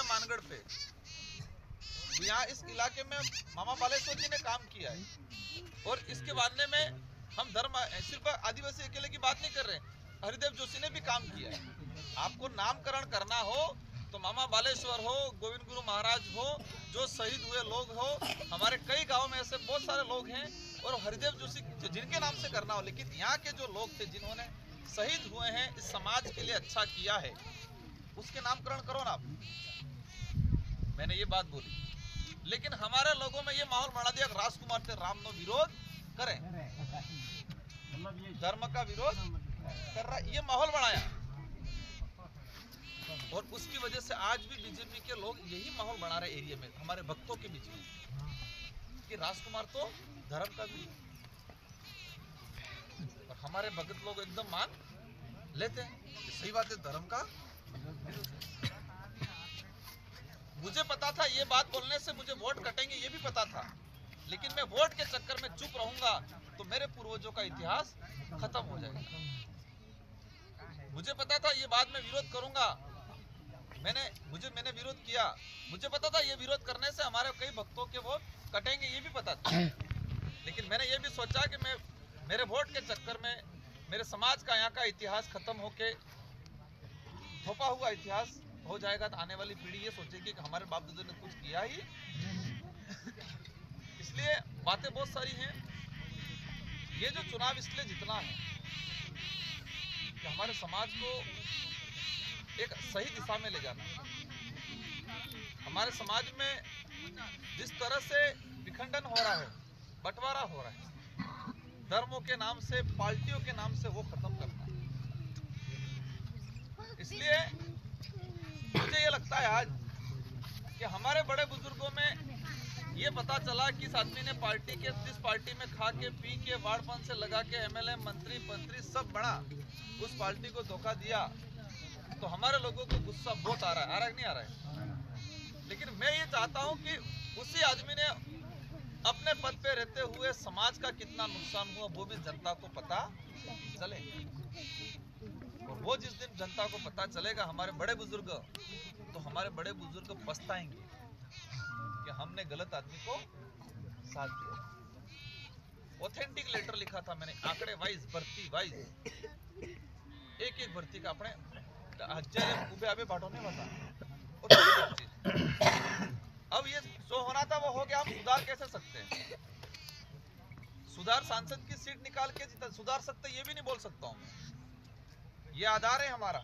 मानगढ़ पे, यहाँ इस इलाके में मामा बालेश्वर जी ने काम किया है। और इसके मानने में हम धर्म सिर्फ आदिवासी अकेले की बात नहीं कर रहे, हरिदेव जोशी ने भी काम किया है। आपको नामकरण करना हो तो मामा बालेश्वर हो, गोविंद गुरु महाराज हो, जो शहीद हुए लोग हो, हमारे कई गाँव में ऐसे बहुत सारे लोग हैं, और हरिदेव जोशी जिनके नाम से करना हो। लेकिन यहाँ के जो लोग थे जिन्होंने शहीद हुए हैं, इस समाज के लिए अच्छा किया है, उसके नामकरण करो ना आप। मैंने ये बात बोली, लेकिन हमारे लोगों में ये माहौल बना दिया, राजकुमार से राम नो विरोध करें, धर्म का विरोध कर रहा, ये माहौल बनाया। और उसकी वजह से आज भी बीजेपी के लोग यही माहौल बना रहे एरिया में, हमारे भक्तों के बीच में, कि राजकुमार तो धर्म का भी, और हमारे भक्त लोग एकदम मान लेते हैं, सही बात है, धर्म का। मुझे पता था ये बात बोलने से मुझे वोट कटेंगे, ये भी पता था, लेकिन मैं वोट के चक्कर में चुप रहूंगा तो मेरे पूर्वजों का इतिहास खत्म हो जाएगा। मुझे पता था ये बात में विरोध करूंगा, मैंने विरोध किया। मुझे पता था ये विरोध करने से हमारे कई भक्तों के वोट कटेंगे, ये भी पता था, लेकिन मैंने ये भी सोचा कि मैं मेरे वोट के चक्कर में मेरे समाज का, यहाँ का इतिहास खत्म होके थोपा हुआ इतिहास हो जाएगा, तो आने वाली पीढ़ी ये सोचेगी कि हमारे बाप दादा ने कुछ किया ही। इसलिए बातें बहुत सारी हैं। ये जो चुनाव इसलिए जितना है कि हमारे समाज को एक सही दिशा में ले जाना है। हमारे समाज में जिस तरह से विखंडन हो रहा है, बंटवारा हो रहा है, धर्मों के नाम से, पार्टियों के नाम से, वो खत्म करना है। इसलिए मुझे ये लगता है आज कि हमारे बड़े बुजुर्गों में ये पता चला कि इस आदमी ने पार्टी के, जिस पार्टी में खा के पी के वाड़पन से लगा के एमएलए मंत्री सब बना, उस पार्टी को धोखा दिया, तो हमारे लोगों को गुस्सा बहुत आ रहा है कि नहीं आ रहा है। लेकिन मैं ये चाहता हूं कि उसी आदमी ने अपने पद पे रहते हुए समाज का कितना नुकसान हुआ वो भी जनता को पता चले, और वो जिस दिन जनता को पता चलेगा, हमारे बड़े बुजुर्ग, तो हमारे बड़े बुजुर्ग पछताएंगे कि हमने गलत आदमी को साथ दिया। ऑथेंटिक लेटर लिखा था मैंने, आंकड़े वाइज, भर्ती वाइज, एक भर्ती का अपने हजार उबे आबे बांटो नहीं बता। अब ये जो होना था वो हो गया, हम सुधार कैसे सकते हैं? सुधार सांसद की सीट निकाल के सुधार सकते, ये भी नहीं बोल सकता हूं। ये आधार है हमारा,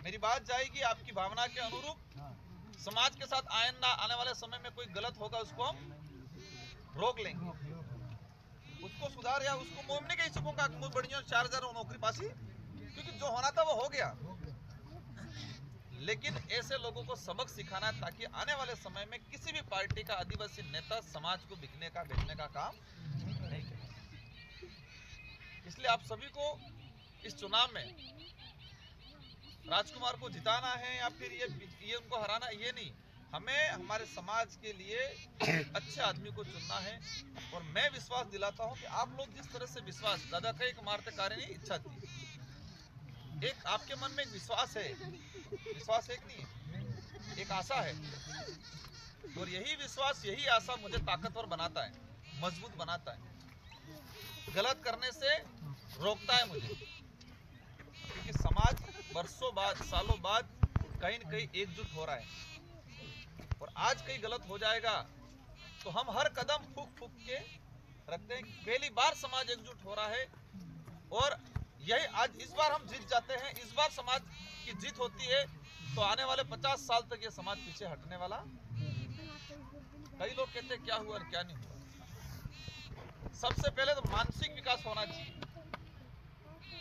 मेरी बात जाएगी आपकी भावना के अनुरूप। समाज के साथ आने वाले समय में कोई गलत होगा, उसको हम रोक लेंगे, उसको सुधार, या उसको मोमने के हिस्सों का बढ़िया 4000 नौकरी पासी, क्योंकि जो होना था वो हो गया। लेकिन ऐसे लोगों को सबक सिखाना ताकि आने वाले समय में किसी भी पार्टी का आदिवासी नेता समाज को बिकने का, बेचने का काम नहीं करे। इसलिए आप सभी को इस चुनाव में राजकुमार को जिताना है या फिर ये उनको हराना, ये नहीं, हमें हमारे समाज के लिए अच्छे आदमी को चुनना है। और मैं विश्वास दिलाता हूं कि आप लोग जिस तरह से विश्वास, दादा का एक मारते कार्य नहीं, इच्छा थी, एक आपके मन में एक विश्वास है, विश्वास एक नहीं है, एक आशा है, और यही विश्वास, यही आशा मुझे ताकतवर बनाता है, मजबूत बनाता है, गलत करने से रोकता है मुझे। क्योंकि समाज वर्षों बाद, सालों बाद कहीं न कहीं एकजुट हो रहा है, और आज कहीं गलत हो जाएगा तो हम हर कदम फूक के रखते हैं। पहली बार समाज एकजुट हो रहा है, और यही आज इस बार हम जीत जाते हैं, इस बार समाज की जीत होती है तो आने वाले 50 साल तक ये समाज पीछे हटने वाला। कई लोग कहते हैं क्या हुआ और क्या नहीं हुआ। सबसे पहले तो मानसिक विकास होना चाहिए,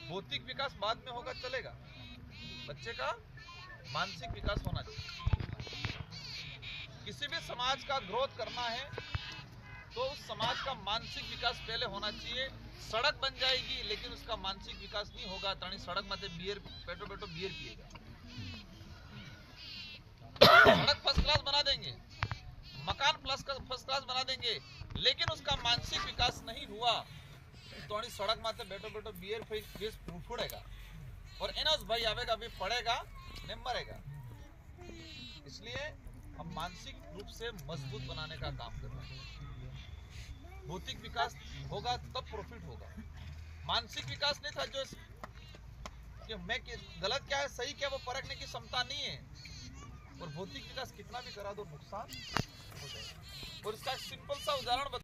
भौतिक विकास बाद में होगा, चलेगा, बच्चे का मानसिक विकास होना चाहिए। किसी भी समाज का ग्रोथ करना है तो उस समाज का मानसिक विकास पहले होना चाहिए। सड़क बन जाएगी लेकिन उसका मानसिक विकास नहीं होगा, तानी सड़क माथे बियर बैठो बियर पिएगा। सड़क फर्स्ट क्लास बना देंगे, मकान फर्स्ट क्लास बना देंगे, लेकिन उसका मानसिक विकास नहीं हुआ तो सड़क माथे बैठो बियर फूड़ेगा, और एनोस भाई आवेगा भी पड़ेगा, नहीं मरेगा। इसलिए हम मानसिक रूप से मजबूत बनाने का काम कर रहे हैं। भौतिक विकास होगा तब प्रॉफिट होगा। मानसिक विकास नहीं था जो कि मैं गलत क्या है सही क्या वो परखने की क्षमता नहीं है, और भौतिक विकास कितना भी करा दो नुकसान हो जाएगा। और इसका एक सिंपल सा उदाहरण